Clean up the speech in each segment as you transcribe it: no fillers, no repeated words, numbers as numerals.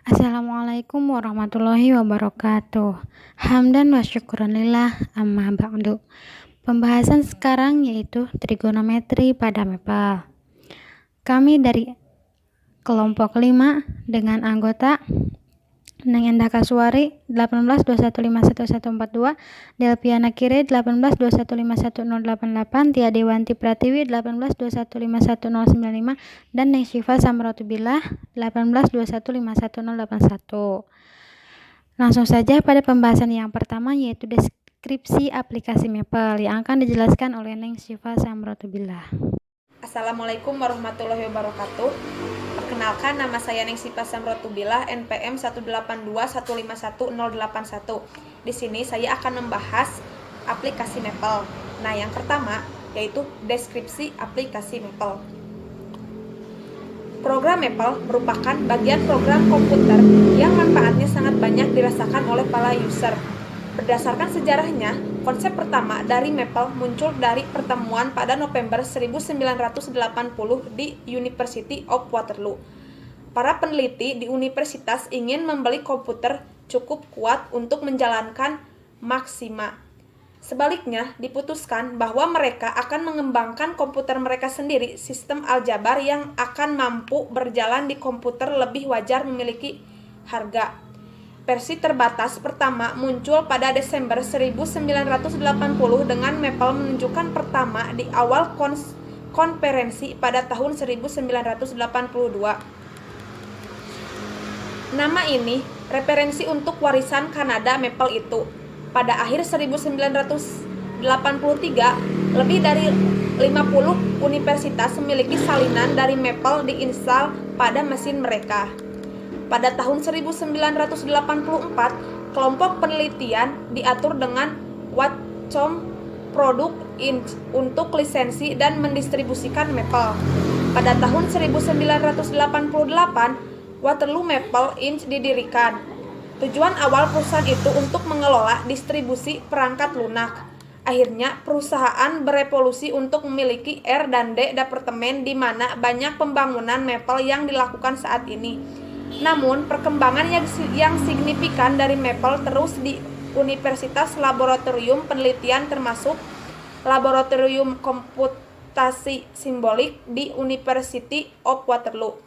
Assalamualaikum warahmatullahi wabarakatuh. Hamdan wa syukuranillah amma ba'du. Pembahasan sekarang yaitu trigonometri pada Maple. Kami dari kelompok 5 dengan anggota Neng Endah Kasuari 1821511142, Delpiana Kire 1821511088, Tia Dewanti Pratiwi 1821511095, dan Neng Syifa Samrotubillah 1821511081. Langsung saja pada pembahasan yang pertama yaitu deskripsi aplikasi Maple yang akan dijelaskan oleh Neng Syifa Samrotubillah. Assalamualaikum warahmatullahi wabarakatuh. Perkenalkan, nama saya Neng Syifa Samrotubillah, NPM 182151081. Di sini saya akan membahas aplikasi Maple. Nah, yang pertama yaitu deskripsi aplikasi Maple. Program Maple merupakan bagian program komputer yang manfaatnya sangat banyak dirasakan oleh para user. Berdasarkan sejarahnya, konsep pertama dari Maple muncul dari pertemuan pada November 1980 di University of Waterloo. Para peneliti di universitas ingin membeli komputer cukup kuat untuk menjalankan Maxima. Sebaliknya, diputuskan bahwa mereka akan mengembangkan komputer mereka sendiri, sistem aljabar yang akan mampu berjalan di komputer lebih wajar memiliki harga. Versi terbatas pertama muncul pada Desember 1980 dengan Maple menunjukkan pertama di awal konferensi pada tahun 1982. Nama ini referensi untuk warisan Kanada Maple itu. Pada akhir 1983, lebih dari 50 universitas memiliki salinan dari Maple diinstal pada mesin mereka. Pada tahun 1984, kelompok penelitian diatur dengan Watson Product Inc. untuk lisensi dan mendistribusikan Maple. Pada tahun 1988, Waterloo Maple Inc. didirikan. Tujuan awal perusahaan itu untuk mengelola distribusi perangkat lunak. Akhirnya, perusahaan berevolusi untuk memiliki R dan D departemen di mana banyak pembangunan Maple yang dilakukan saat ini. Namun, perkembangan yang signifikan dari Maple terus di Universitas Laboratorium Penelitian termasuk Laboratorium Komputasi Simbolik di University of Waterloo,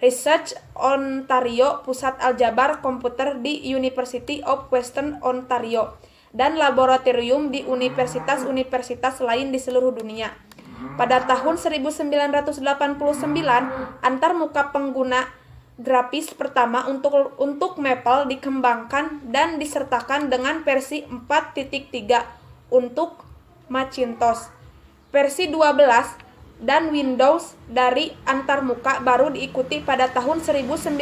Research Ontario, Pusat Aljabar Komputer di University of Western Ontario, dan laboratorium di universitas-universitas lain di seluruh dunia. Pada tahun 1989, antarmuka pengguna grafis pertama untuk Maple dikembangkan dan disertakan dengan versi 4.3 untuk Macintosh. Versi 12 dan Windows dari antarmuka baru diikuti pada tahun 1990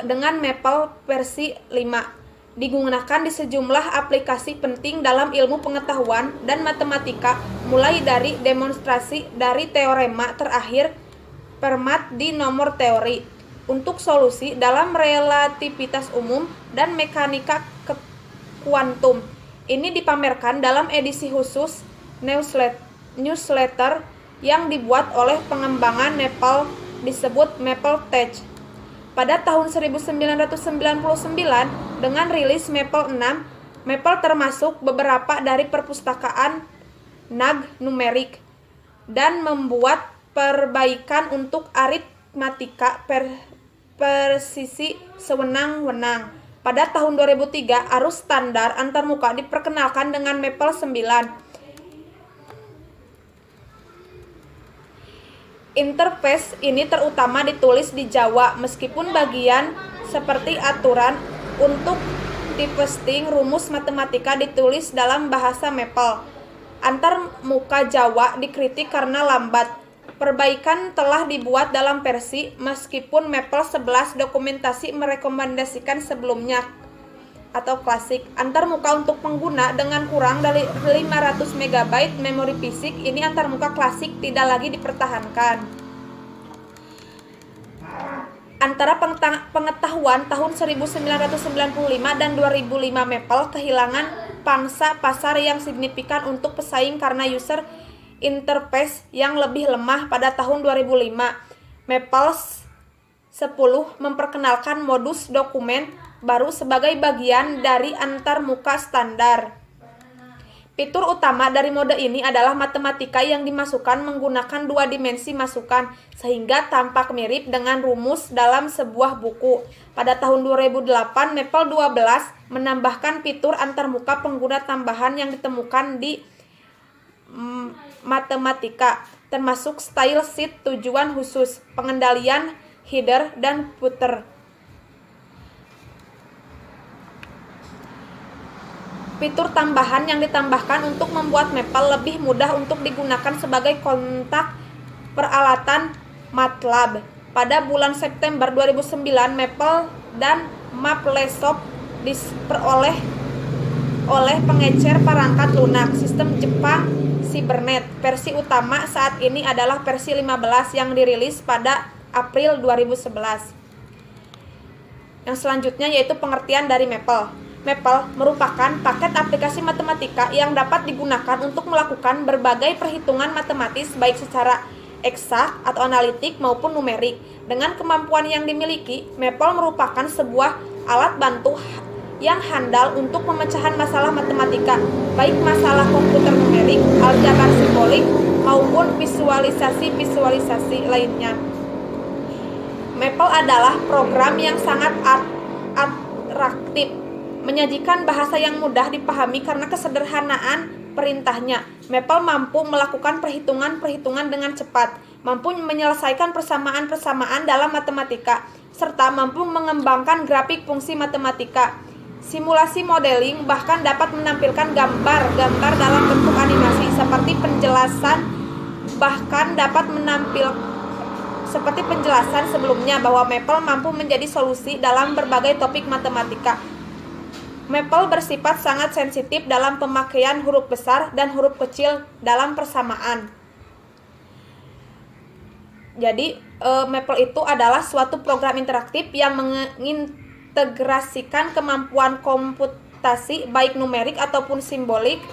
dengan Maple versi 5. Digunakan di sejumlah aplikasi penting dalam ilmu pengetahuan dan matematika, mulai dari demonstrasi dari teorema terakhir Fermat di nomor teori, untuk solusi dalam relativitas umum dan mekanika kuantum. Ini dipamerkan dalam edisi khusus newsletter yang dibuat oleh pengembangan Maple disebut Maple Tech. Pada tahun 1999, dengan rilis Maple 6, Maple termasuk beberapa dari perpustakaan NAG numerik dan membuat perbaikan untuk aritmatika presisi sewenang-wenang. Pada tahun 2003, arus standar antarmuka diperkenalkan dengan Maple 9. Interface ini terutama ditulis di Java, meskipun bagian seperti aturan untuk typesting rumus matematika ditulis dalam bahasa Maple. Antarmuka Java dikritik karena lambat. Perbaikan telah dibuat dalam versi, meskipun Maple 11 dokumentasi merekomendasikan sebelumnya atau klasik. Antarmuka untuk pengguna dengan kurang dari 500 MB memori fisik, ini antarmuka klasik tidak lagi dipertahankan. Antara pengetahuan tahun 1995 dan 2005, Maple kehilangan pangsa pasar yang signifikan untuk pesaing karena user interface yang lebih lemah pada tahun 2005. Maple 10 memperkenalkan modus dokumen baru sebagai bagian dari antarmuka standar. Fitur utama dari mode ini adalah matematika yang dimasukkan menggunakan dua dimensi masukan, sehingga tampak mirip dengan rumus dalam sebuah buku. Pada tahun 2008, Maple 12 menambahkan fitur antarmuka pengguna tambahan yang ditemukan di matematika, termasuk style sheet tujuan khusus, pengendalian header dan footer. Fitur tambahan yang ditambahkan untuk membuat Maple lebih mudah untuk digunakan sebagai kontak peralatan MATLAB. Pada bulan September 2009, Maple dan MapleSoft diperoleh oleh pengecer perangkat lunak sistem Jepang Cybernet. Versi utama saat ini adalah versi 15 yang dirilis pada April 2011. Yang selanjutnya yaitu pengertian dari Maple. Maple merupakan paket aplikasi matematika yang dapat digunakan untuk melakukan berbagai perhitungan matematis baik secara eksak atau analitik maupun numerik. Dengan kemampuan yang dimiliki, Maple merupakan sebuah alat bantu yang handal untuk pemecahan masalah matematika, baik masalah komputer numerik, aljabar simbolik, maupun visualisasi lainnya. Maple adalah program yang sangat atraktif, menyajikan bahasa yang mudah dipahami karena kesederhanaan perintahnya. Maple mampu melakukan perhitungan-perhitungan dengan cepat, mampu menyelesaikan persamaan-persamaan dalam matematika, serta mampu mengembangkan grafik fungsi matematika, simulasi modeling, bahkan dapat menampilkan gambar-gambar dalam bentuk animasi seperti penjelasan sebelumnya bahwa Maple mampu menjadi solusi dalam berbagai topik matematika. Maple bersifat sangat sensitif dalam pemakaian huruf besar dan huruf kecil dalam persamaan. Jadi, Maple itu adalah suatu program interaktif yang mengintegrasikan kemampuan komputasi baik numerik ataupun simbolik,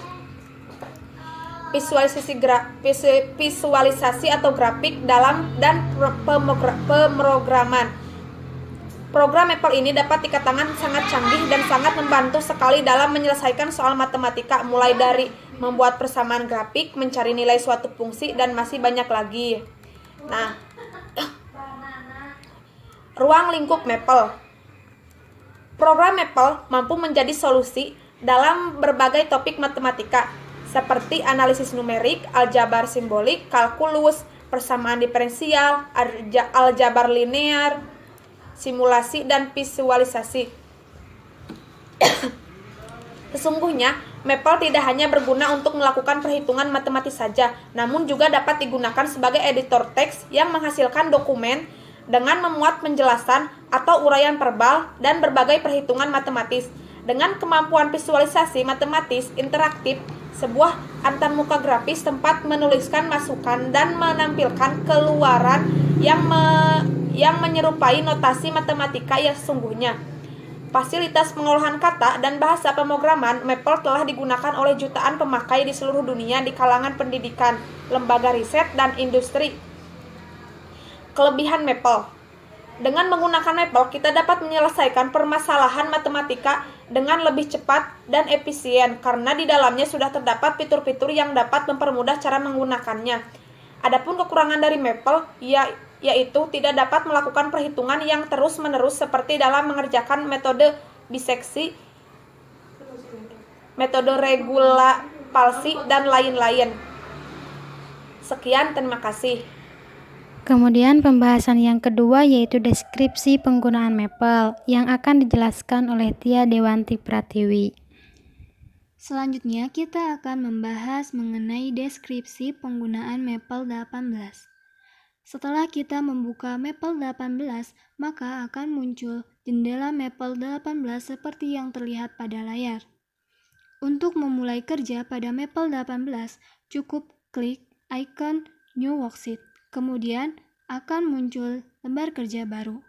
visualisasi atau grafik dan pemrograman. Program Maple ini dapat dikatakan sangat canggih dan sangat membantu sekali dalam menyelesaikan soal matematika, mulai dari membuat persamaan grafik, mencari nilai suatu fungsi, dan masih banyak lagi. Nah, ruang lingkup Maple. Program Maple mampu menjadi solusi dalam berbagai topik matematika, seperti analisis numerik, aljabar simbolik, kalkulus, persamaan diferensial, aljabar linear, simulasi, dan visualisasi. Sesungguhnya, Maple tidak hanya berguna untuk melakukan perhitungan matematis saja, namun juga dapat digunakan sebagai editor teks yang menghasilkan dokumen dengan memuat penjelasan atau uraian verbal dan berbagai perhitungan matematis. Dengan kemampuan visualisasi matematis interaktif, sebuah antarmuka grafis tempat menuliskan masukan dan menampilkan keluaran yang menyerupai notasi matematika yang sesungguhnya. Fasilitas pengolahan kata dan bahasa pemrograman Maple telah digunakan oleh jutaan pemakai di seluruh dunia di kalangan pendidikan, lembaga riset, dan industri. Kelebihan Maple. Dengan menggunakan Maple, kita dapat menyelesaikan permasalahan matematika dengan lebih cepat dan efisien karena di dalamnya sudah terdapat fitur-fitur yang dapat mempermudah cara menggunakannya. Adapun kekurangan dari Maple yaitu tidak dapat melakukan perhitungan yang terus-menerus seperti dalam mengerjakan metode biseksi, metode regulasi, dan lain-lain. Sekian, terima kasih. Kemudian pembahasan yang kedua yaitu deskripsi penggunaan Maple yang akan dijelaskan oleh Tia Dewanti Pratiwi. Selanjutnya kita akan membahas mengenai deskripsi penggunaan Maple 18. Setelah kita membuka Maple 18, maka akan muncul jendela Maple 18 seperti yang terlihat pada layar. Untuk memulai kerja pada Maple 18, cukup klik icon New Worksheet. Kemudian akan muncul lembar kerja baru.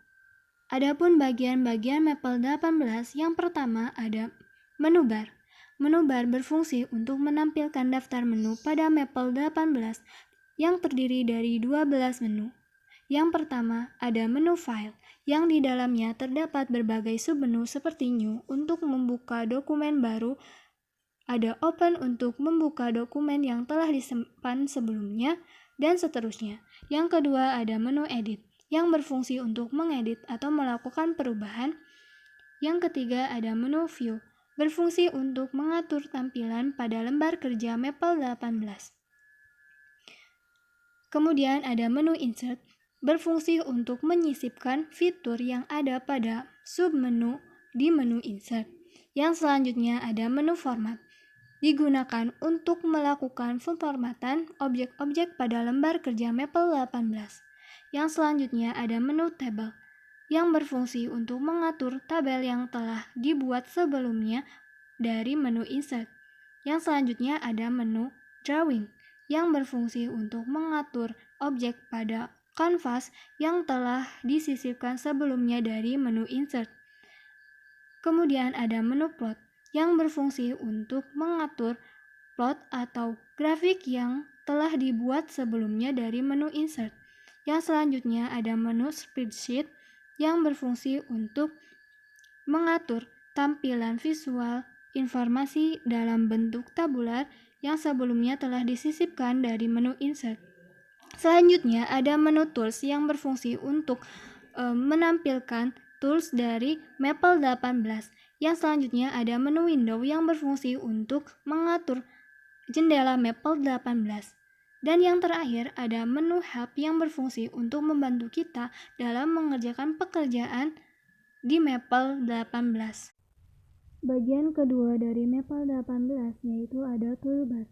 Adapun bagian-bagian Maple 18, yang pertama ada menu bar. Menu bar berfungsi untuk menampilkan daftar menu pada Maple 18 yang terdiri dari 12 menu. Yang pertama, ada menu file, yang di dalamnya terdapat berbagai submenu seperti new untuk membuka dokumen baru, ada open untuk membuka dokumen yang telah disimpan sebelumnya, dan seterusnya. Yang kedua, ada menu edit, yang berfungsi untuk mengedit atau melakukan perubahan. Yang ketiga, ada menu view, berfungsi untuk mengatur tampilan pada lembar kerja Maple 18. Kemudian ada menu insert, berfungsi untuk menyisipkan fitur yang ada pada submenu di menu insert. Yang selanjutnya ada menu format, digunakan untuk melakukan pemformatan objek-objek pada lembar kerja Maple 18. Yang selanjutnya ada menu table, yang berfungsi untuk mengatur tabel yang telah dibuat sebelumnya dari menu insert. Yang selanjutnya ada menu drawing, yang berfungsi untuk mengatur objek pada kanvas yang telah disisipkan sebelumnya dari menu insert. Kemudian ada menu plot, yang berfungsi untuk mengatur plot atau grafik yang telah dibuat sebelumnya dari menu insert. Yang selanjutnya ada menu spreadsheet, yang berfungsi untuk mengatur tampilan visual informasi dalam bentuk tabular yang sebelumnya telah disisipkan dari menu insert. Selanjutnya ada menu tools, yang berfungsi untuk menampilkan tools dari Maple 18. Yang selanjutnya ada menu window, yang berfungsi untuk mengatur jendela Maple 18. Dan yang terakhir ada menu help, yang berfungsi untuk membantu kita dalam mengerjakan pekerjaan di Maple 18. Bagian kedua dari Maple 18 yaitu ada toolbar.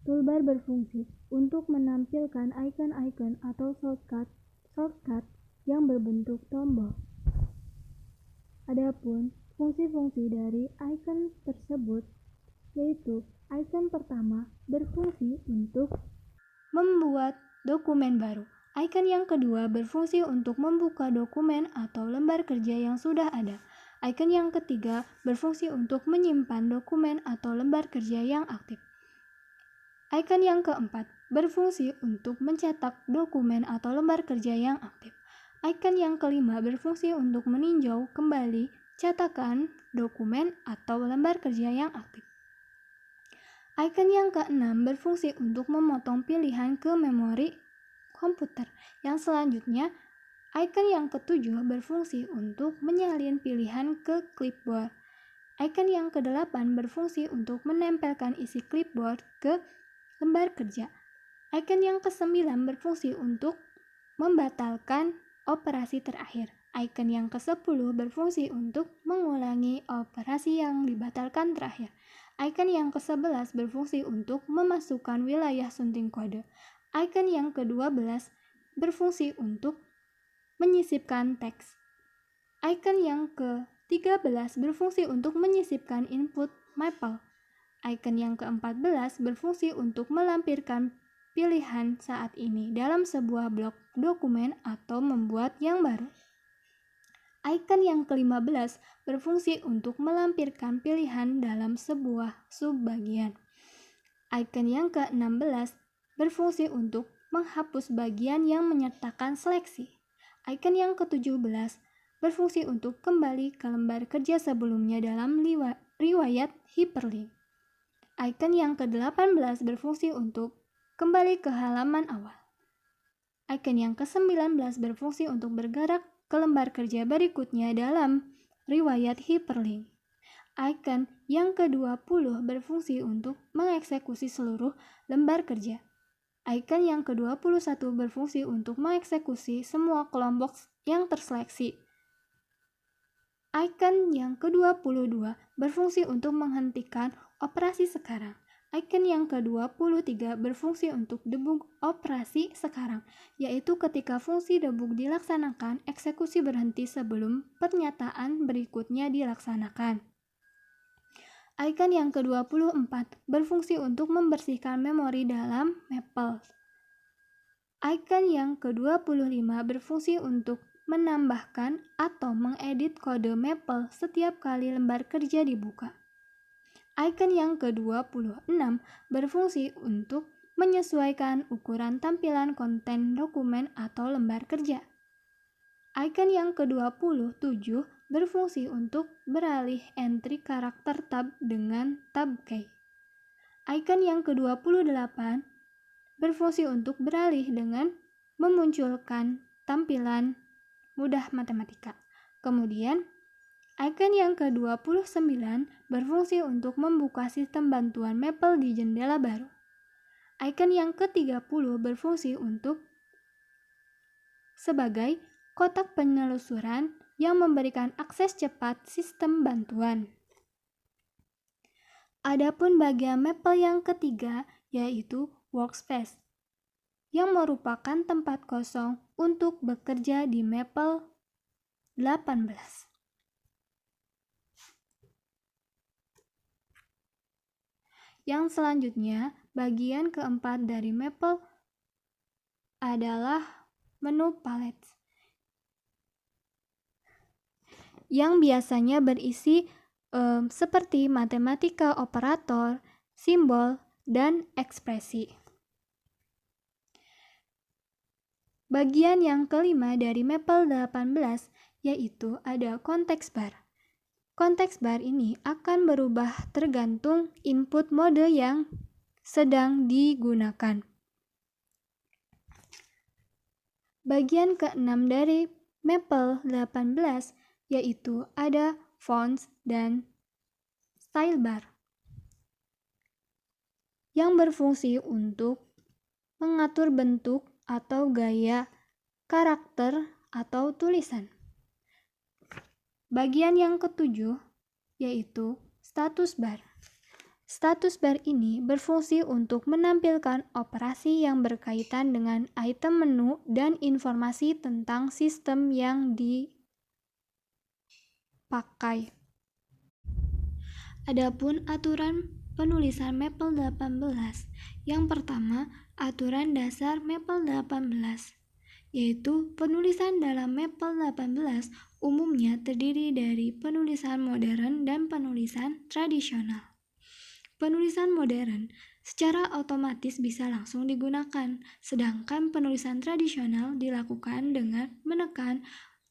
Toolbar berfungsi untuk menampilkan icon-icon atau shortcut yang berbentuk tombol. Adapun fungsi-fungsi dari icon tersebut yaitu icon pertama berfungsi untuk membuat dokumen baru. Icon yang kedua berfungsi untuk membuka dokumen atau lembar kerja yang sudah ada. Icon yang ketiga berfungsi untuk menyimpan dokumen atau lembar kerja yang aktif. Icon yang keempat berfungsi untuk mencetak dokumen atau lembar kerja yang aktif. Icon yang kelima berfungsi untuk meninjau kembali cetakan dokumen atau lembar kerja yang aktif. Icon yang keenam berfungsi untuk memotong pilihan ke memori komputer. Yang selanjutnya, icon yang ketujuh berfungsi untuk menyalin pilihan ke clipboard. Icon yang kedelapan berfungsi untuk menempelkan isi clipboard ke lembar kerja. Icon yang kesembilan berfungsi untuk membatalkan operasi terakhir. Icon yang ke-10 berfungsi untuk mengulangi operasi yang dibatalkan terakhir. Icon yang ke-11 berfungsi untuk memasukkan wilayah sunting kode. Icon yang ke-12 berfungsi untuk menyisipkan teks. Icon yang ke-13 berfungsi untuk menyisipkan input Maple. Icon yang ke-14 berfungsi untuk melampirkan pilihan saat ini dalam sebuah blok dokumen atau membuat yang baru. Icon yang ke-15 berfungsi untuk melampirkan pilihan dalam sebuah subbagian. Icon yang ke-16 berfungsi untuk menghapus bagian yang menyertakan seleksi. Icon yang ke-17 berfungsi untuk kembali ke lembar kerja sebelumnya dalam riwayat hyperlink. Icon yang ke-18 berfungsi untuk kembali ke halaman awal. Icon yang ke-19 berfungsi untuk bergerak ke lembar kerja berikutnya dalam riwayat hyperlink. Icon yang ke-20 berfungsi untuk mengeksekusi seluruh lembar kerja. Icon yang ke-21 berfungsi untuk mengeksekusi semua kelompok yang terseleksi. Icon yang ke-22 berfungsi untuk menghentikan operasi sekarang. Icon yang ke-23 berfungsi untuk debug operasi sekarang, yaitu ketika fungsi debug dilaksanakan, eksekusi berhenti sebelum pernyataan berikutnya dilaksanakan. Icon yang ke-24 berfungsi untuk membersihkan memori dalam Maple. Icon yang ke-25 berfungsi untuk menambahkan atau mengedit kode Maple setiap kali lembar kerja dibuka. Icon yang ke-26 berfungsi untuk menyesuaikan ukuran tampilan konten dokumen atau lembar kerja. Icon yang ke-27 berfungsi untuk beralih entry karakter tab dengan tab key. Icon yang ke-28 berfungsi untuk beralih dengan memunculkan tampilan mudah matematika. Kemudian, icon yang ke-29 berfungsi untuk membuka sistem bantuan Maple di jendela baru. Icon yang ke-30 berfungsi untuk sebagai kotak penelusuran yang memberikan akses cepat sistem bantuan. Adapun bagian Maple yang ketiga yaitu workspace, yang merupakan tempat kosong untuk bekerja di Maple 18. Yang selanjutnya, bagian keempat dari Maple adalah menu palette, yang biasanya berisi seperti matematika operator, simbol, dan ekspresi. Bagian yang kelima dari Maple 18 yaitu ada context bar. Context bar ini akan berubah tergantung input mode yang sedang digunakan. Bagian keenam dari Maple 18 yaitu ada fonts dan style bar, yang berfungsi untuk mengatur bentuk atau gaya karakter atau tulisan. Bagian yang ketujuh yaitu status bar. Status bar ini berfungsi untuk menampilkan operasi yang berkaitan dengan item menu dan informasi tentang sistem yang dipakai. Adapun aturan penulisan Maple 18, yang pertama, aturan dasar Maple 18, yaitu penulisan dalam Maple 18 umumnya terdiri dari penulisan modern dan penulisan tradisional. Penulisan modern secara otomatis bisa langsung digunakan, sedangkan penulisan tradisional dilakukan dengan menekan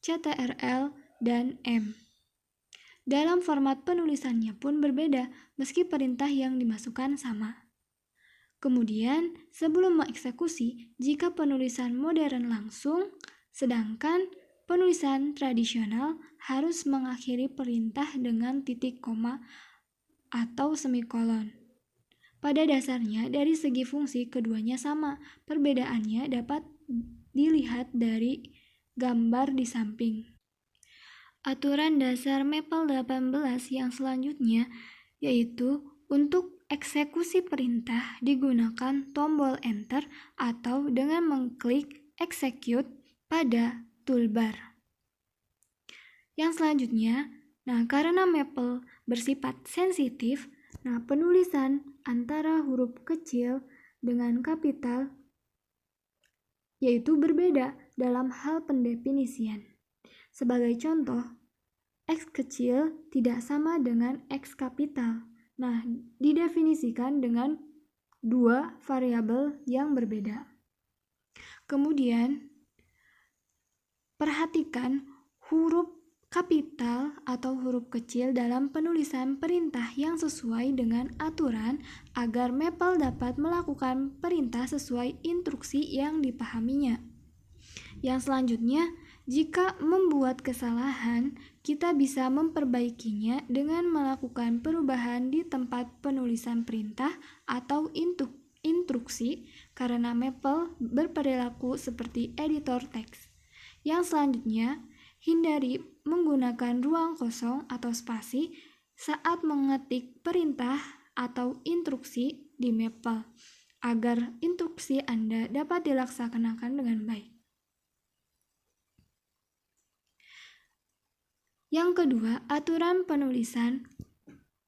CTRL dan M. Dalam format penulisannya pun berbeda, meski perintah yang dimasukkan sama. Kemudian, sebelum mengeksekusi, jika penulisan modern langsung, sedangkan penulisan tradisional harus mengakhiri perintah dengan titik koma atau semikolon. Pada dasarnya, dari segi fungsi keduanya sama. Perbedaannya dapat dilihat dari gambar di samping. Aturan dasar Maple 18 yang selanjutnya yaitu untuk eksekusi perintah digunakan tombol Enter atau dengan mengklik Execute pada toolbar. Yang selanjutnya, karena Maple bersifat sensitif, penulisan antara huruf kecil dengan kapital yaitu berbeda dalam hal pendefinisian. Sebagai contoh, X kecil tidak sama dengan X kapital. Didefinisikan dengan dua variabel yang berbeda. Kemudian, perhatikan huruf kapital atau huruf kecil dalam penulisan perintah yang sesuai dengan aturan agar Maple dapat melakukan perintah sesuai instruksi yang dipahaminya. Yang selanjutnya, jika membuat kesalahan, kita bisa memperbaikinya dengan melakukan perubahan di tempat penulisan perintah atau instruksi karena Maple berperilaku seperti editor teks. Yang selanjutnya, hindari menggunakan ruang kosong atau spasi saat mengetik perintah atau instruksi di Maple agar instruksi Anda dapat dilaksanakan dengan baik. Yang kedua, aturan penulisan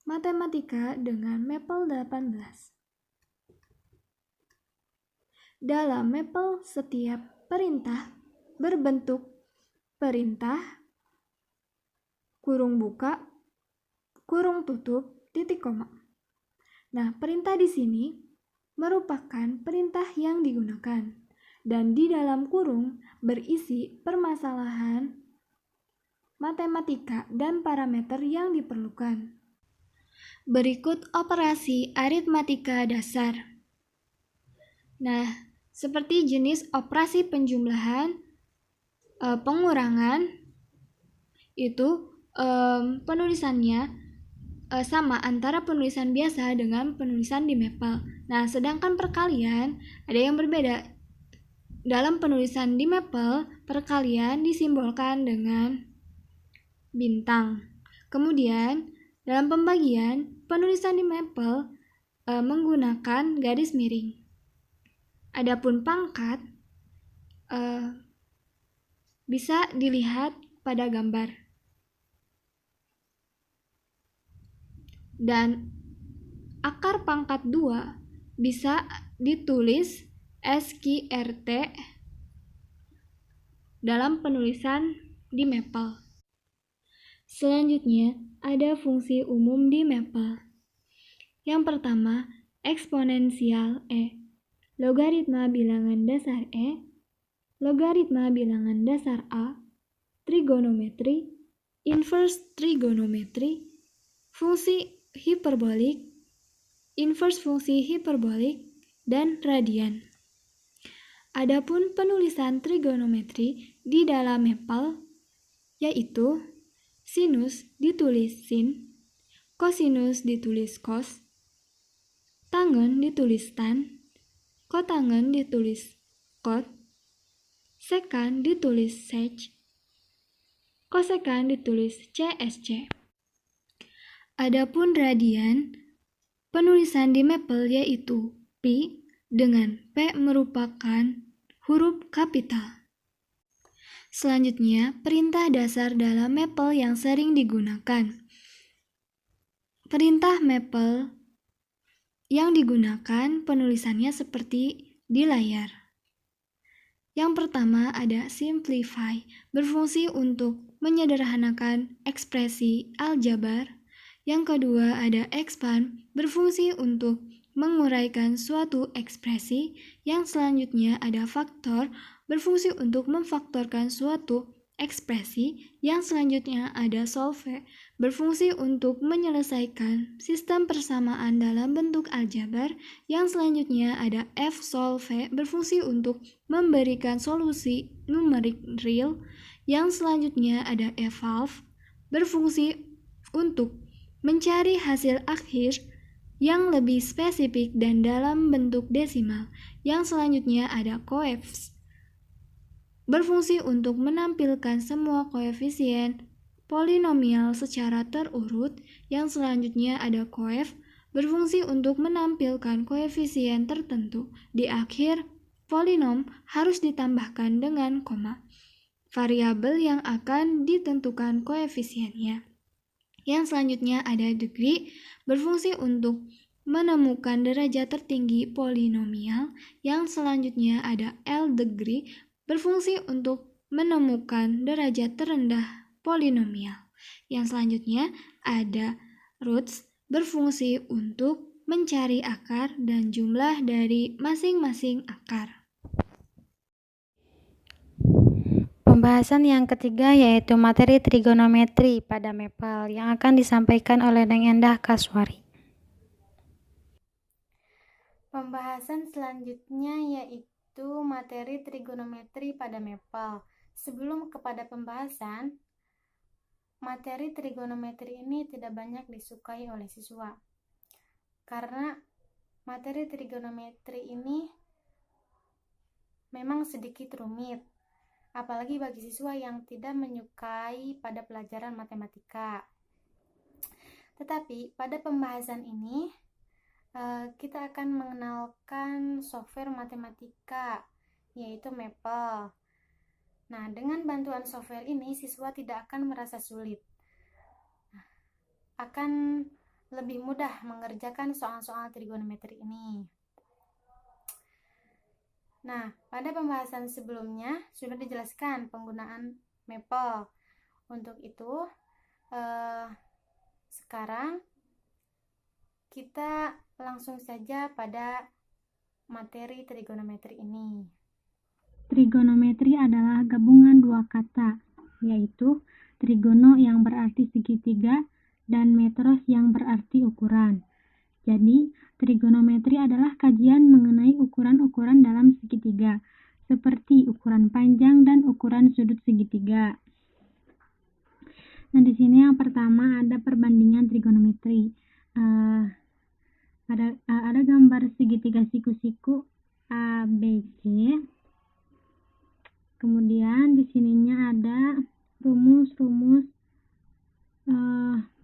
matematika dengan Maple 18. Dalam Maple, setiap perintah berbentuk perintah, kurung buka, kurung tutup, titik koma. Perintah di sini merupakan perintah yang digunakan, dan di dalam kurung berisi permasalahan matematika dan parameter yang diperlukan. Berikut operasi aritmatika dasar. Nah, seperti jenis operasi penjumlahan, pengurangan, itu penulisannya sama antara penulisan biasa dengan penulisan di Maple. Nah, sedangkan perkalian ada yang berbeda. Dalam penulisan di Maple, perkalian disimbolkan dengan bintang. Kemudian, dalam pembagian, penulisan di Maple menggunakan garis miring. Adapun pangkat bisa dilihat pada gambar. Dan akar pangkat 2 bisa ditulis SQRT dalam penulisan di Maple. Selanjutnya, ada fungsi umum di Maple. Yang pertama, eksponensial E, logaritma bilangan dasar E, logaritma bilangan dasar A, trigonometri, inverse trigonometri, fungsi hiperbolik, inverse fungsi hiperbolik, dan radian. Adapun penulisan trigonometri di dalam Maple yaitu sinus ditulis sin, kosinus ditulis cos, tangen ditulis tan, kotangen ditulis kot, sekan ditulis sec, kosekan ditulis CSC. Adapun radian, penulisan di Maple yaitu pi dengan P merupakan huruf kapital. Selanjutnya, perintah dasar dalam Maple yang sering digunakan. Perintah Maple yang digunakan penulisannya seperti di layar. Yang pertama ada simplify, berfungsi untuk menyederhanakan ekspresi aljabar. Yang kedua ada expand, berfungsi untuk menguraikan suatu ekspresi. Yang selanjutnya ada faktor, berfungsi untuk memfaktorkan suatu ekspresi. Yang selanjutnya ada solve, berfungsi untuk menyelesaikan sistem persamaan dalam bentuk aljabar. Yang selanjutnya ada fsolve, berfungsi untuk memberikan solusi numerik real. Yang selanjutnya ada evolve, berfungsi untuk mencari hasil akhir yang lebih spesifik dan dalam bentuk desimal. Yang selanjutnya ada coefs, berfungsi untuk menampilkan semua koefisien polinomial secara terurut. Yang selanjutnya ada coef, berfungsi untuk menampilkan koefisien tertentu. Di akhir polinom harus ditambahkan dengan koma, variabel yang akan ditentukan koefisiennya. Yang selanjutnya ada degree, berfungsi untuk menemukan derajat tertinggi polinomial. Yang selanjutnya ada L degree, berfungsi untuk menemukan derajat terendah polinomial. Yang selanjutnya ada roots, berfungsi untuk mencari akar dan jumlah dari masing-masing akar. Pembahasan yang ketiga yaitu materi trigonometri pada Maple yang akan disampaikan oleh Neng Endah Kaswari. Pembahasan selanjutnya yaitu materi trigonometri pada Maple. Sebelum kepada pembahasan, materi trigonometri ini tidak banyak disukai oleh siswa. Karena materi trigonometri ini memang sedikit rumit, apalagi bagi siswa yang tidak menyukai pada pelajaran matematika. Tetapi pada pembahasan ini kita akan mengenalkan software matematika yaitu Maple. Nah, dengan bantuan software ini siswa tidak akan merasa sulit. Akan lebih mudah mengerjakan soal-soal trigonometri ini. Nah, pada pembahasan sebelumnya sudah dijelaskan penggunaan Maple. Untuk itu, sekarang kita langsung saja pada materi trigonometri ini. Trigonometri adalah gabungan dua kata, yaitu trigono yang berarti segitiga dan metros yang berarti ukuran. Jadi, trigonometri adalah kajian mengenai ukuran-ukuran dalam segitiga, seperti ukuran panjang dan ukuran sudut segitiga. Nah, di sini yang pertama ada perbandingan trigonometri. Ada gambar segitiga siku-siku A, B, C. Kemudian di sininya ada rumus-rumus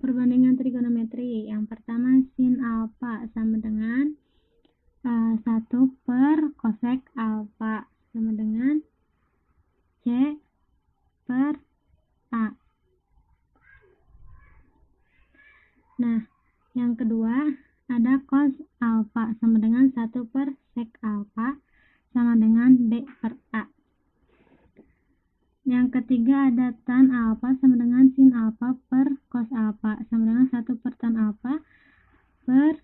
perbandingan trigonometri. Yang pertama, sin alfa sama dengan 1 per kosek alfa sama dengan C per A. Nah, yang kedua ada cos alfa sama dengan 1 per sek alfa sama dengan B per A. Yang ketiga ada tan alfa sama dengan sin alfa per cos alfa sama dengan 1 per tan alfa per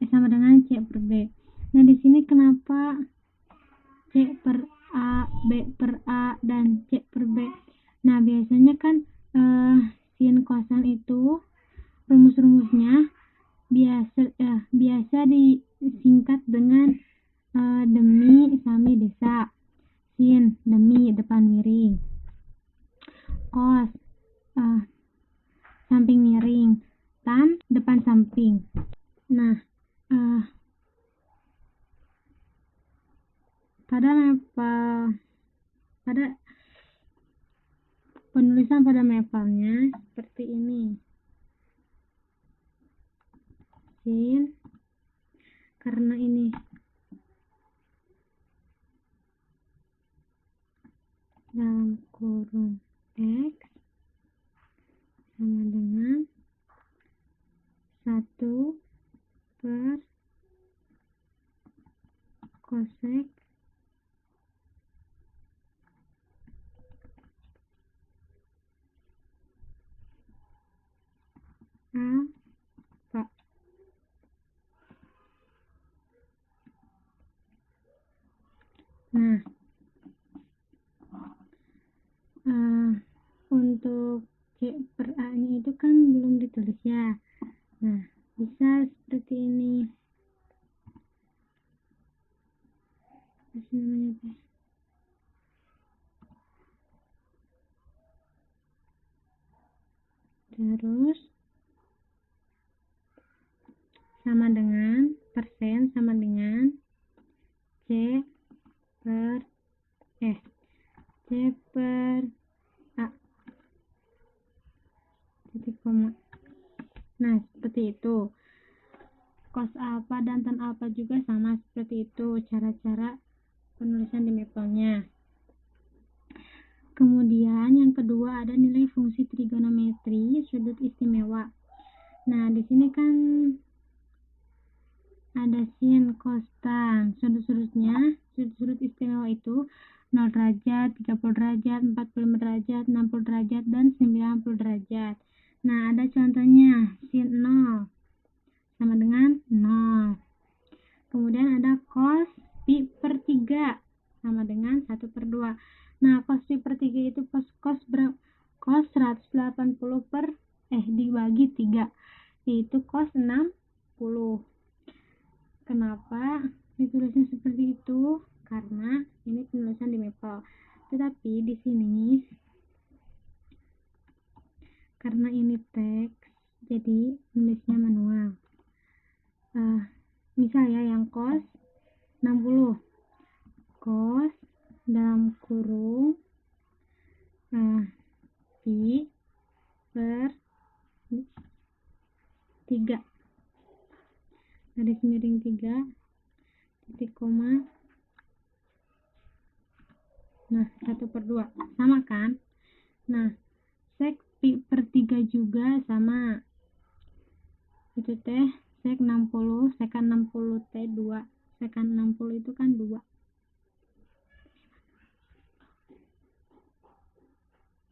sama dengan C per B. Nah, di sini kenapa C per A, B per A, dan C per B? Nah, biasanya kan sin kosan itu rumus-rumusnya biasa disingkat dengan demi, sami, desa. Sin, demi, depan miring. Kos, samping miring. Tan, depan samping. Nah, pada penulisan pada mapelnya seperti ini. Sin, karena ini dalam kurung X sama dengan 1 per kosek alfa. Nah, untuk C per A nya itu kan belum ditulis ya. Nah, bisa seperti ini. Apa namanya teh? Terus sama dengan persen sama dengan C per A titik koma. Nah, seperti itu. Cos alfa dan tan alfa juga sama seperti itu cara-cara penulisan di mapelnya. Kemudian yang kedua ada nilai fungsi trigonometri sudut istimewa. Nah, di sini kan ada sin, cos, tan. Sudut-sudutnya, sudut istimewa itu 0 derajat, 30 derajat, 45 derajat, 60 derajat, dan 90 derajat. Nah, ada contohnya, sin 0 sama dengan 0. Kemudian ada cos pi per 3 sama dengan 1 per 2. Nah, cos pi per 3 itu cos 180 dibagi 3, yaitu cos 60. Kenapa ditulisnya seperti itu? Karena ini penulisan di mapel. Tetapi di sini karena ini teks, jadi nulisnya manual. Misalnya yang cos 60, cos dalam kurung pi per 3 garis miring 3 titik koma. Nah, 1 per 2 sama kan? Nah, sek pi per 3 juga sama. Itu teh sek 60, sekan 60 teh 2. Sekan 60 itu kan 2.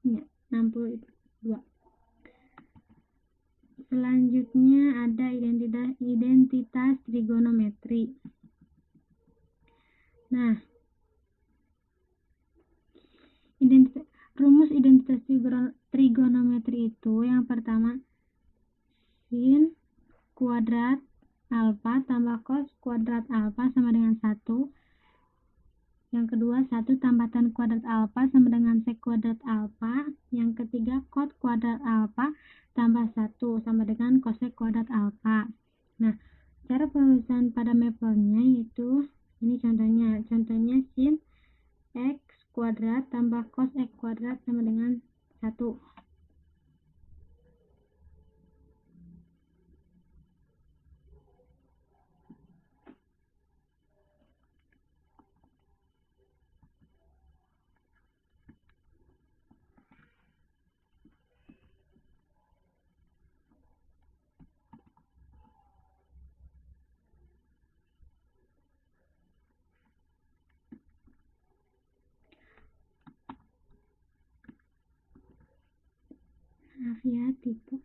Ya, 60 itu 2. Selanjutnya ada identitas trigonometri. Nah, rumus identitas trigonometri itu yang pertama sin kuadrat alfa tambah cos kuadrat alfa sama dengan 1. Yang kedua 1 tambah tan kuadrat alfa sama dengan sek kuadrat alfa. Yang ketiga cot kuadrat alfa tambah 1 sama dengan cosek kuadrat alfa. Nah, cara penulisan pada mapelnya yaitu ini contohnya sin x kuadrat tambah cos x kuadrat sama dengan 1. Maaf ya, tipe.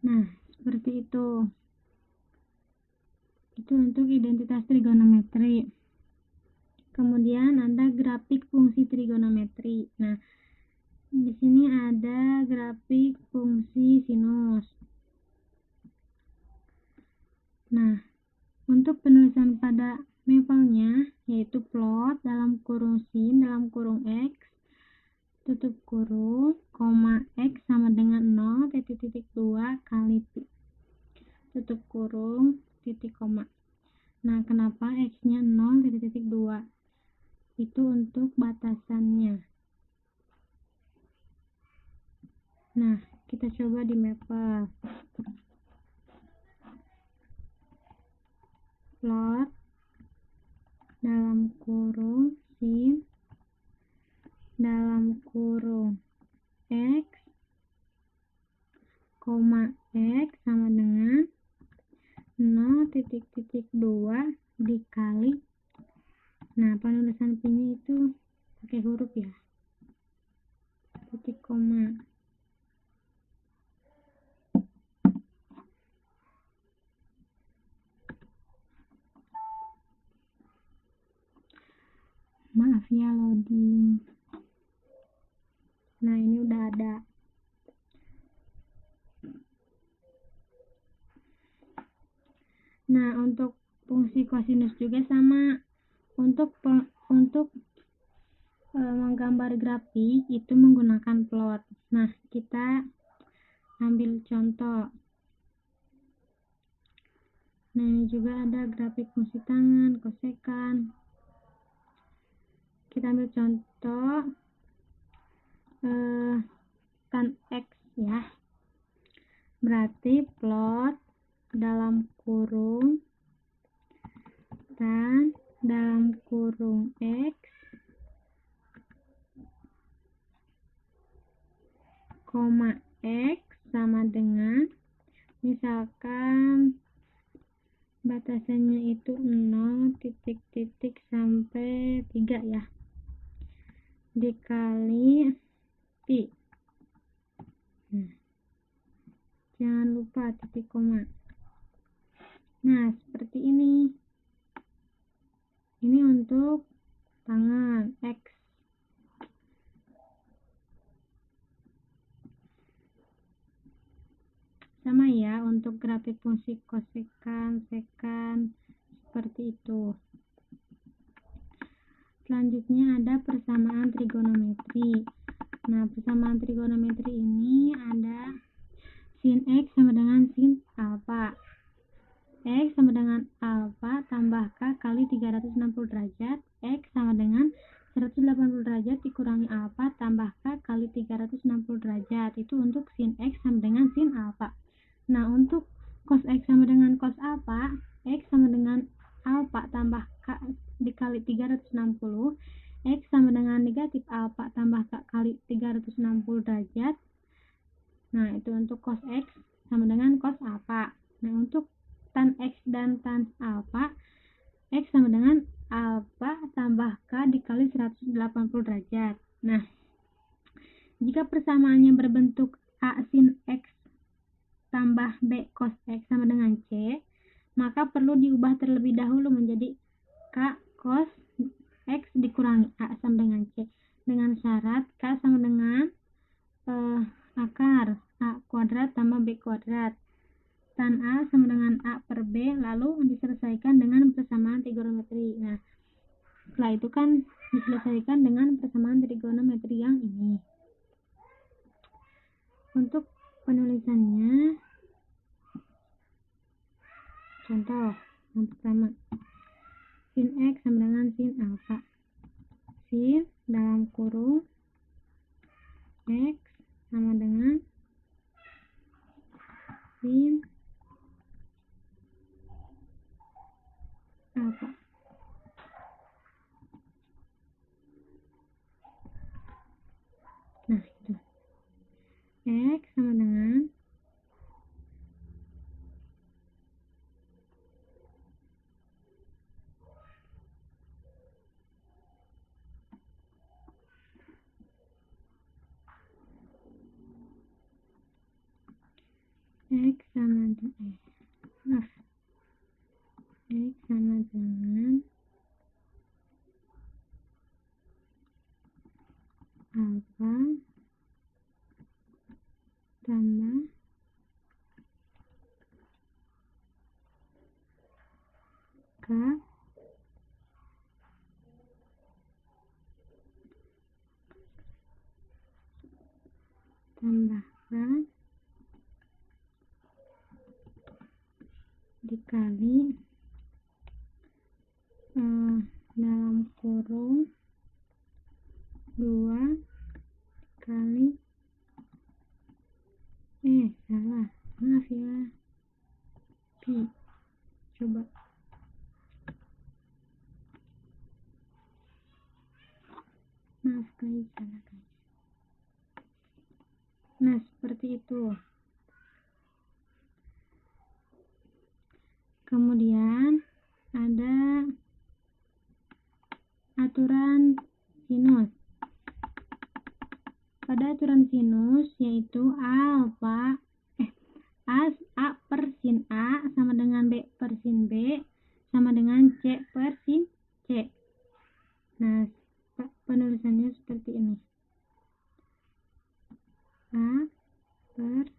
Nah, seperti itu. Itu untuk identitas trigonometri. Kemudian ada grafik fungsi trigonometri. Nah, di sini ada grafik fungsi sinus. Nah, untuk penulisan pada mapelnya yaitu plot dalam kurung sin dalam kurung x tutup kurung koma x sama dengan 0 titik 2 kali pi tutup kurung titik koma. Nah, kenapa x-nya 0 titik 2? Itu untuk batasannya. Nah, kita coba di mapel. Plot dalam kurung sin dalam kurung x koma x sama dengan 0 titik 2 dikali. Nah, penulisan pi-nya itu pakai huruf ya, titik koma. Maaf ya, loading. Nah, ini udah ada. Nah, untuk fungsi kosinus juga sama. Untuk menggambar grafik itu menggunakan plot. Nah, kita ambil contoh. Nah, ini juga ada grafik fungsi tangan, kosekan. Kita ambil contoh tan x ya. Berarti plot dalam kurung tan dalam kurung x koma x sama dengan, misalkan batasannya itu 0 titik sampai 3 ya, dikali pi. Jangan lupa titik koma. Nah, seperti ini. Ini untuk tangan X. Sama ya untuk grafik fungsi kosekan, sekan, seperti itu. Selanjutnya ada persamaan trigonometri. Nah, persamaan trigonometri ini ada sin X sama dengan sin alfa. X sama dengan alfa tambah K kali 360 derajat. X sama dengan 180 derajat dikurangi alfa tambah K kali 360 derajat. Itu untuk sin X sama dengan sin alfa. Nah, untuk cos X sama dengan cos alfa, X sama dengan alfa tambah K dikali 360. X sama dengan negatif alfa tambah K kali 360 derajat. Nah, itu untuk cos X sama dengan cos alfa. Nah, untuk tan X dan tan alfa, X sama dengan alfa tambah K dikali 180 derajat. Nah, jika persamaannya berbentuk A sin X tambah B cos X sama dengan C, maka perlu diubah terlebih dahulu menjadi K cos X dikurangi A sama dengan C, dengan syarat K sama dengan akar A kuadrat tambah B kuadrat. Tan A sama dengan A per B, lalu diselesaikan dengan persamaan trigonometri. Nah, setelah itu kan diselesaikan dengan persamaan trigonometri yang ini. Untuk penulisannya, contoh yang pertama, sin X sama dengan sin alfa. Sin dalam kurung X sama dengan sin alfa. Nah, itu. X sama dengan X sama dengan X sama dengan alfa tambah K tambahkan dikali dalam kurung 2 kali salah, maaf ya, pi. Coba maaf guys, salah guys. Nah, seperti itu. Kemudian ada aturan sinus. Pada aturan sinus yaitu alfa A per sin A sama dengan B per sin B sama dengan C per sin C. Nah, penulisannya seperti ini. A per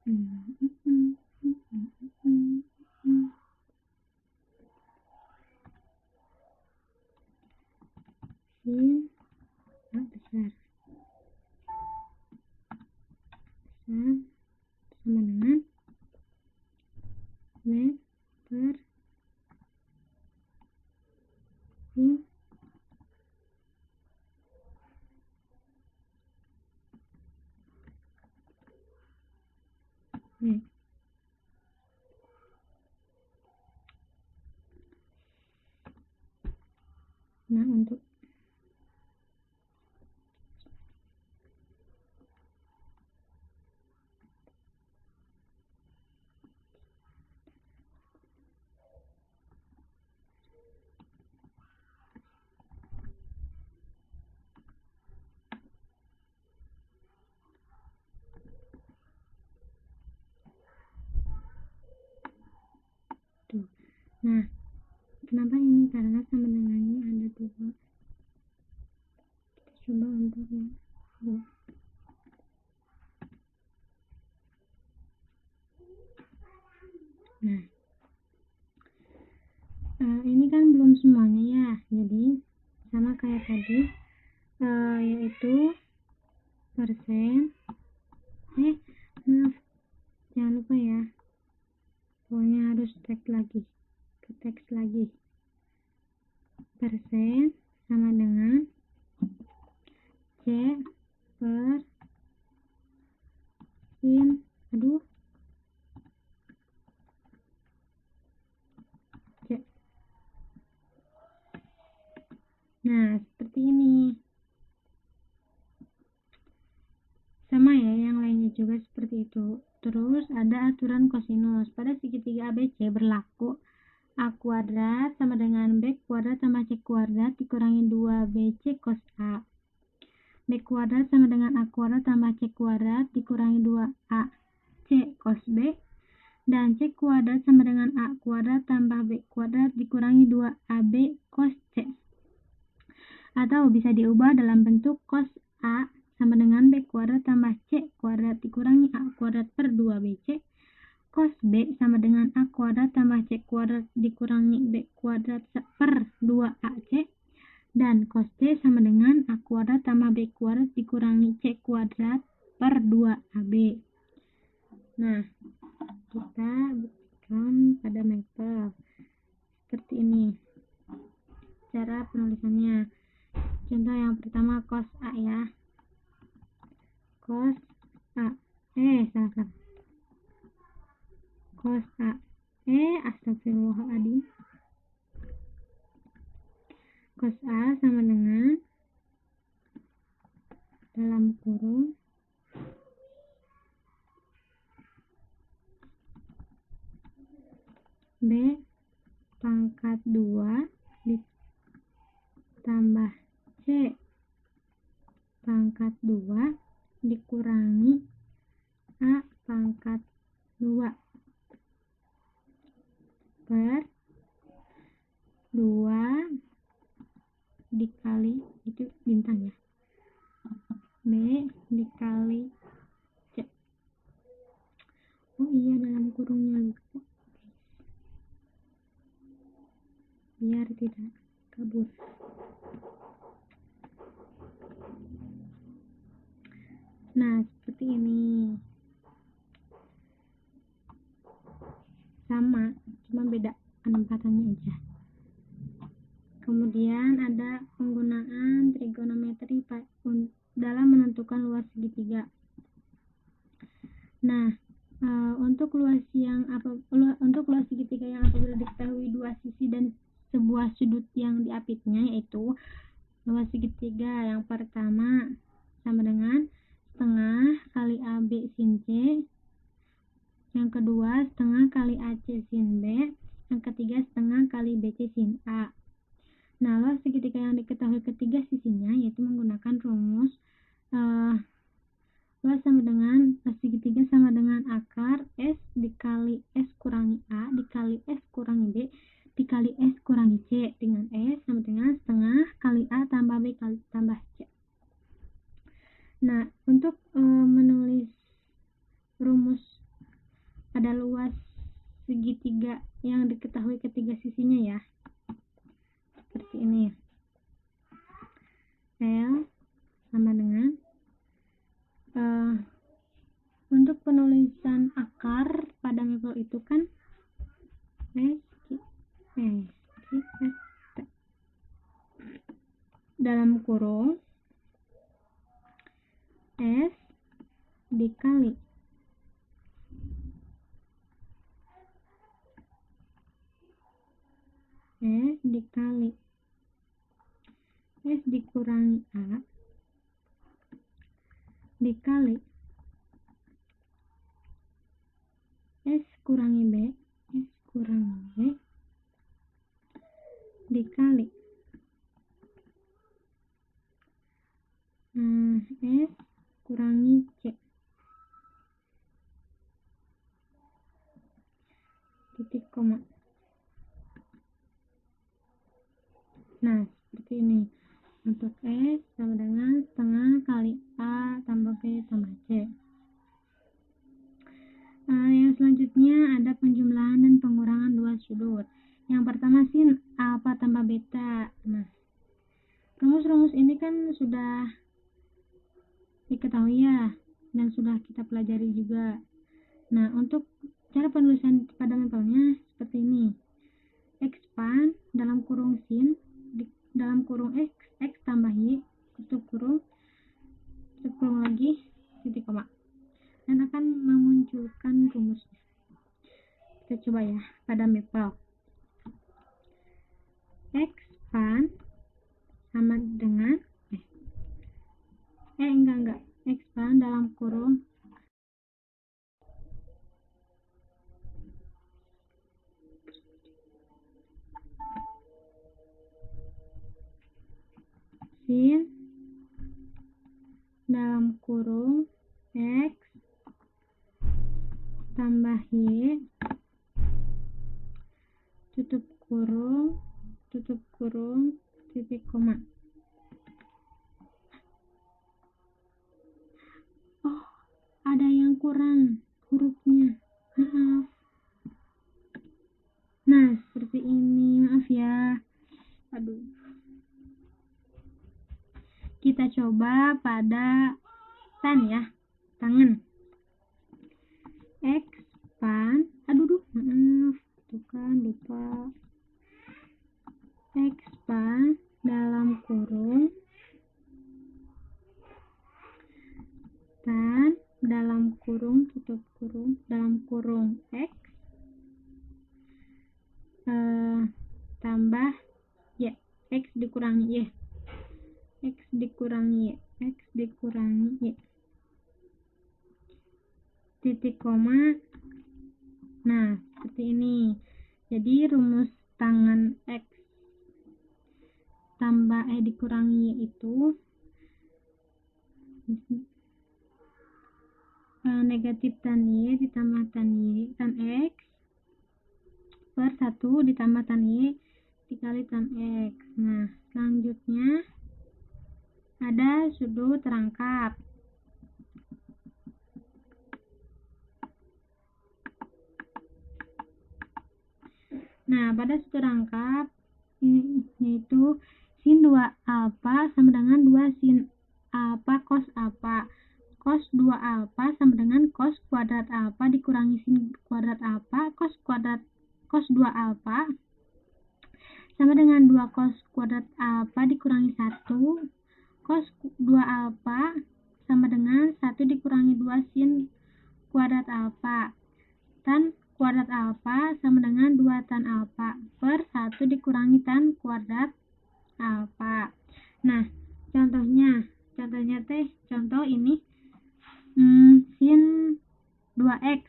sin A besar sama dengan B per sin B. Nah, untuk tuh. Nah, kenapa ini? Karena sama dengannya ada 2. Kita coba untuk yang 2. Nah, ini kan belum semuanya ya, jadi sama kayak tadi, yaitu persen. Maaf, jangan lupa ya, pokoknya harus teks lagi. Persen sama dengan C per sin, C Nah, seperti ini. Sama ya, yang lainnya juga seperti itu. Terus ada aturan kosinus. Pada segitiga ABC berlaku A kuadrat sama dengan B kuadrat tambah C kuadrat dikurangi 2BC cos A. B kuadrat sama dengan A kuadrat tambah C kuadrat dikurangi 2AC cos B. Dan C kuadrat sama dengan A kuadrat tambah B kuadrat dikurangi 2AB cos C. Atau bisa diubah dalam bentuk cos A sama dengan B kuadrat tambah C kuadrat dikurangi A kuadrat per 2BC. Cos B sama dengan A kuadrat tambah C kuadrat dikurangi B kuadrat per 2AC. Dan cos C sama dengan A kuadrat tambah B kuadrat dikurangi C kuadrat per 2AB. Nah, kita buktikan pada mapel. Seperti ini cara penulisannya. Contoh yang pertama cos A ya. Cos A. Salah. Cos A. Astagfirullahaladzim. Cos A sama dengan dalam kurung B pangkat 2 ditambah C pangkat 2 dikurangi A pangkat 2 per 2 dikali, itu bintang ya, B dikali C. Oh iya, dalam kurungnya lupa, biar tidak kabur. Nah, seperti ini. Sama, cuma beda penempatannya aja. Kemudian ada penggunaan trigonometri dalam menentukan luas segitiga. Nah, untuk luas segitiga yang apabila diketahui dua sisi dan sebuah sudut yang diapitnya, yaitu luas segitiga yang pertama sama dengan setengah kali AB sin C, yang kedua setengah kali AC sin B, yang ketiga setengah kali BC sin A. Nah, luas segitiga yang diketahui ketiga sisinya yaitu menggunakan rumus luas segitiga sama dengan akar S dikali S kurangi A dikali S kurangi B dikali S kurangi C, dengan S sama dengan setengah kali A tambah B kali tambah C. Nah, untuk menulis rumus pada luas segitiga yang diketahui ketiga sisinya ya, seperti ini. L sama dengan untuk penulisan akar pada mapel itu kan dalam kurung S dikali S dikurangi A dikali S kurangi B dikali S kurangi C titik koma. Nah, seperti ini. Untuk S sama dengan setengah kali A tambah B tambah C. Yang selanjutnya ada penjumlahan dan pengurangan luas sudut. Yang pertama sin alfa tambah beta. Nah, rumus-rumus ini kan sudah diketahui ya, dan sudah kita pelajari juga. Nah, untuk cara penulisan pada mapelnya seperti ini. Expand dalam kurung sin dalam kurung x tambah y tutup kurung lagi titik koma, dan akan memunculkan rumusnya. Kita coba ya pada mapel. Expand sama dengan X-pan dalam kurung sin dalam kurung X tambah Y tutup kurung titik koma. Oh, ada yang kurang hurufnya, maaf. Nah, seperti ini, maaf ya. Aduh. Kita coba pada tangan. X-pan, maaf, tuh kan lupa. X-pan dalam kurung tan dalam kurung tutup kurung dalam kurung X tambah Y, X dikurangi Y titik koma. Nah, seperti ini. Jadi rumus tangan X tambah dikurangi Y itu negatif tan Y ditambah tan X per 1 ditambah tan Y dikali tan X. Nah, selanjutnya ada sudut rangkap. Nah, pada sudut rangkap yaitu sin 2 alfa sama dengan 2 sin alfa cos alfa. Cos 2 alfa sama dengan cos kuadrat alfa dikurangi sin kuadrat alfa. Cos 2 alfa sama dengan 2 cos kuadrat alfa dikurangi 1. Cos 2 alfa sama dengan 1 dikurangi 2 sin kuadrat alfa. Tan kuadrat alfa sama dengan 2 tan alfa per 1 dikurangi tan kuadrat alfa. Nah, contohnya contoh ini sin 2x.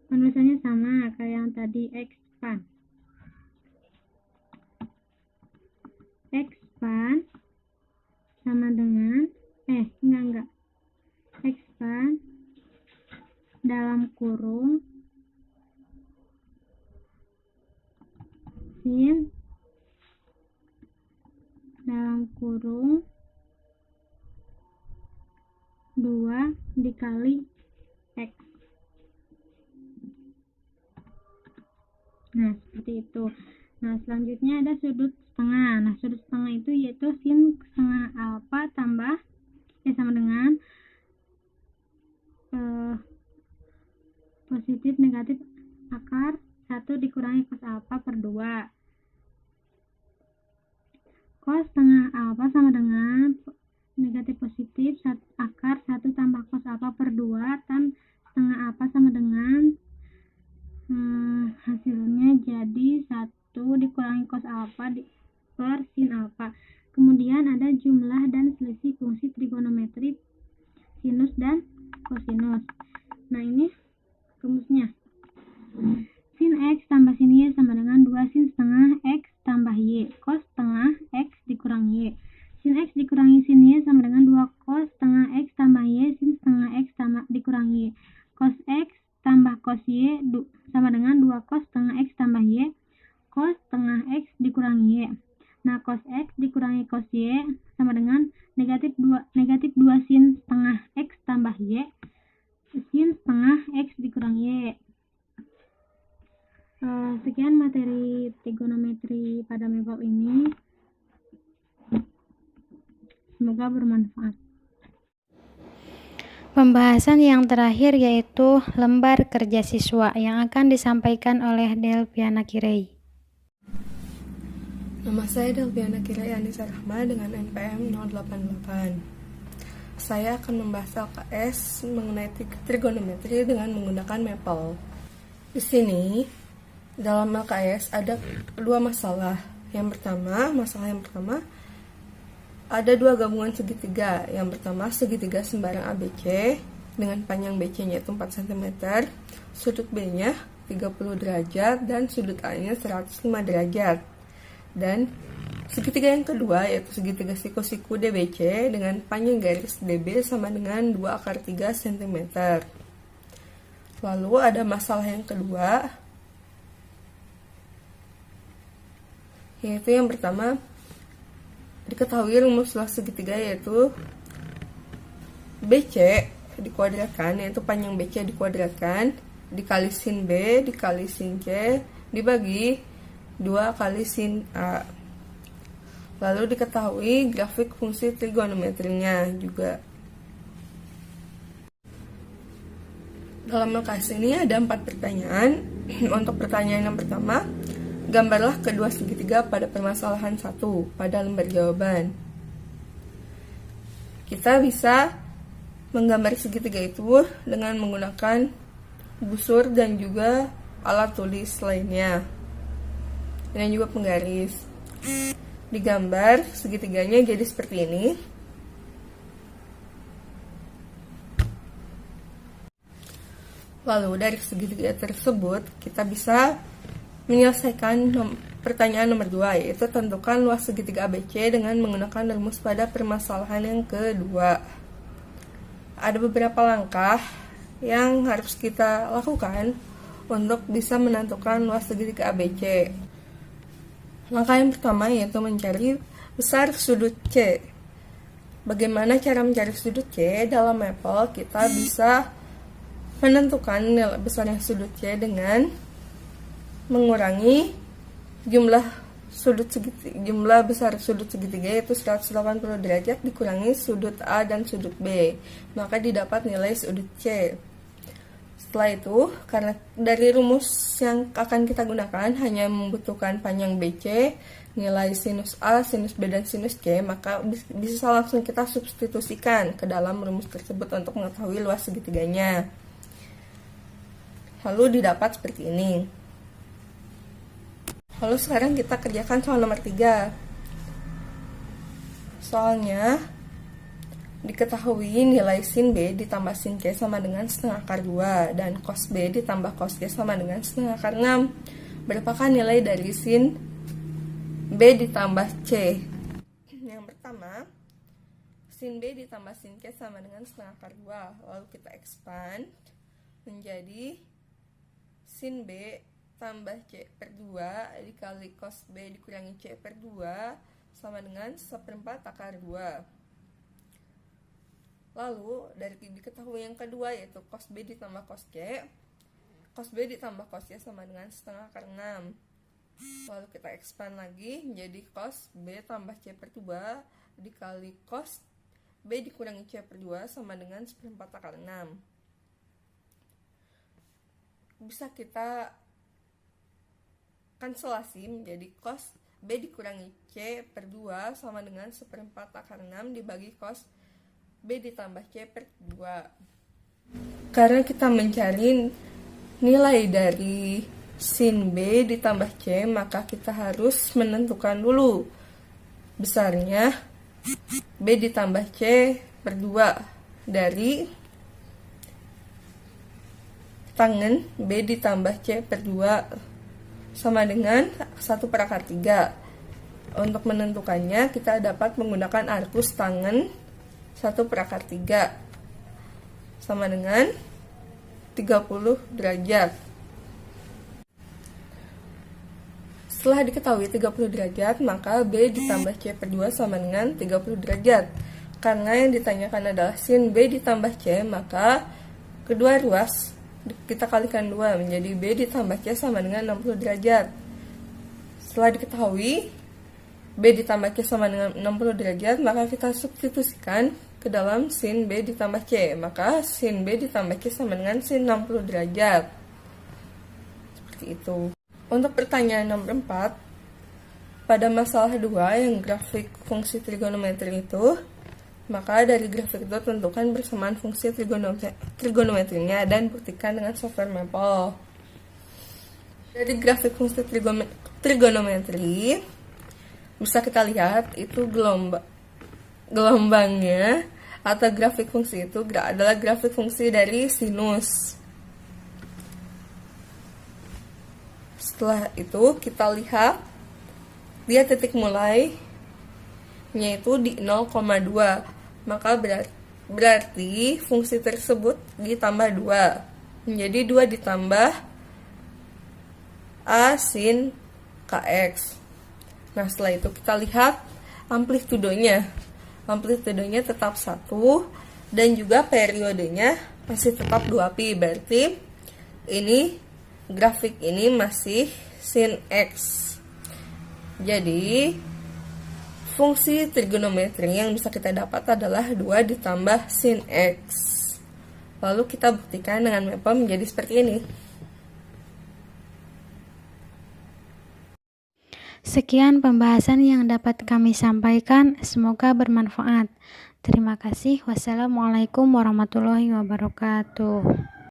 Penulisannya sama kayak yang tadi, X-pan. X-pan sama dengan X-pan dalam kurung sin dalam kurung 2 dikali X. Nah, seperti itu. Nah, selanjutnya ada sudut setengah. Nah, sudut setengah itu yaitu sin setengah alfa tambah sama dengan positif negatif akar 1 dikurangi cos alfa per 2. Cos setengah alfa sama dengan negatif positif akar 1 tambah cos alfa per 2 tan setengah alfa sama dengan hasilnya jadi 1 dikurangi cos alfa per sin alfa. Kemudian ada jumlah dan selisih fungsi trigonometri sinus dan kosinus. Nah, ini rumusnya. Sin X tambah sin Y sama dengan 2 sin setengah X tambah Y. Cos setengah X dikurangi Y. Sin X dikurangi sin Y sama dengan 2 cos setengah X tambah Y sin setengah X dikurangi Y. Cos X tambah cos Y sama dengan 2 cos setengah X tambah Y. Cos setengah X dikurangi Y. Nah, cos X dikurangi cos Y sama dengan negatif 2 sin setengah X tambah Y sin setengah X dikurangi Y. Sekian materi trigonometri pada MEPOP ini. Semoga bermanfaat. Pembahasan yang terakhir yaitu lembar kerja siswa yang akan disampaikan oleh Delviana Kirei. Nama saya Delviana Kirei Anissa Rahma dengan NPM 088. Saya akan membahas LKS mengenai trigonometri dengan menggunakan MEPL. Di sini Dalam LKS ada dua masalah. Masalah yang pertama, ada dua gabungan segitiga. Yang pertama, segitiga sembarang ABC dengan panjang BC-nya itu 4 cm, sudut B-nya 30 derajat, dan sudut A-nya 105 derajat. Dan segitiga yang kedua, yaitu segitiga siku-siku DBC dengan panjang garis DB sama dengan 2/3 cm. Lalu ada masalah yang kedua, yaitu yang pertama, diketahui rumus luas segitiga yaitu BC dikuadratkan, yaitu panjang BC dikuadratkan dikali sin B dikali sin C dibagi 2 kali sin A. Lalu diketahui grafik fungsi trigonometrinya juga. Dalam LKS ini ada 4 pertanyaan. Untuk pertanyaan yang pertama, gambarlah kedua segitiga pada permasalahan 1 pada lembar jawaban. Kita bisa menggambar segitiga itu dengan menggunakan busur dan juga alat tulis lainnya, dan juga penggaris. Digambar segitiganya jadi seperti ini. Lalu dari segitiga tersebut kita bisa menyelesaikan pertanyaan nomor 2, yaitu tentukan luas segitiga ABC dengan menggunakan rumus pada permasalahan yang kedua. Ada beberapa langkah yang harus kita lakukan untuk bisa menentukan luas segitiga ABC. Langkah yang pertama yaitu mencari besar sudut C. Bagaimana cara mencari sudut C? Dalam Maple kita bisa menentukan nilai besarnya sudut C dengan mengurangi jumlah besar sudut segitiga, yaitu 180 derajat dikurangi sudut A dan sudut B, maka didapat nilai sudut C. Setelah itu, karena dari rumus yang akan kita gunakan hanya membutuhkan panjang BC, nilai sinus A, sinus B, dan sinus C, maka bisa langsung kita substitusikan ke dalam rumus tersebut untuk mengetahui luas segitiganya. Lalu didapat seperti ini. Lalu sekarang kita kerjakan soal nomor 3. Soalnya diketahui nilai sin B ditambah sin C sama dengan setengah akar 2 dan cos B ditambah cos C sama dengan setengah akar 6. Berapakah nilai dari sin B ditambah C? Yang pertama, sin B ditambah sin C sama dengan setengah akar 2. Lalu kita expand menjadi sin B tambah C per 2 dikali cos B dikurangi C per 2 sama dengan 1/4 akar 2. Lalu dari diketahui yang kedua yaitu cos B ditambah cos C, cos B ditambah cos C sama dengan setengah akar 6. Lalu kita expand lagi menjadi cos B tambah C per 2 dikali cos B dikurangi C per 2 sama dengan 1/4 akar 6. Bisa kita kanselasi menjadi cos B dikurangi C per 2 sama dengan 1/4 akar 6 dibagi cos B ditambah C per 2. Karena kita mencari nilai dari sin B ditambah C, maka kita harus menentukan dulu besarnya B ditambah C per 2 dari tangen B ditambah C per 2 sama dengan 1/3. Untuk menentukannya kita dapat menggunakan arkus tangen 1/3 sama dengan 30 derajat. Setelah diketahui 30 derajat, maka B ditambah C per 2 sama dengan 30 derajat. Karena yang ditanyakan adalah sin B ditambah C, maka kedua ruas kita kalikan 2 menjadi B ditambah C sama dengan 60 derajat. Setelah diketahui B ditambah C sama dengan 60 derajat, maka kita substitusikan ke dalam sin B ditambah C. Maka sin B ditambah C sama dengan sin 60 derajat. Seperti itu. Untuk pertanyaan nomor 4, pada masalah 2 yang grafik fungsi trigonometri itu, maka dari grafik itu tentukan persamaan fungsi trigonometrinya dan buktikan dengan software Maple. Dari grafik fungsi trigonometri bisa kita lihat itu gelombangnya atau grafik fungsi itu adalah grafik fungsi dari sinus. Setelah itu kita lihat dia titik mulainya itu di 0,2, maka berarti fungsi tersebut ditambah 2 menjadi 2 ditambah A sin kx. Nah, setelah itu kita lihat amplitudenya tetap 1 dan juga periodenya masih tetap 2pi. Berarti ini grafik ini masih sin x. Jadi fungsi trigonometri yang bisa kita dapat adalah 2 ditambah sin x. Lalu kita buktikan dengan mapel menjadi seperti ini. Sekian pembahasan yang dapat kami sampaikan, semoga bermanfaat. Terima kasih. Wassalamualaikum warahmatullahi wabarakatuh.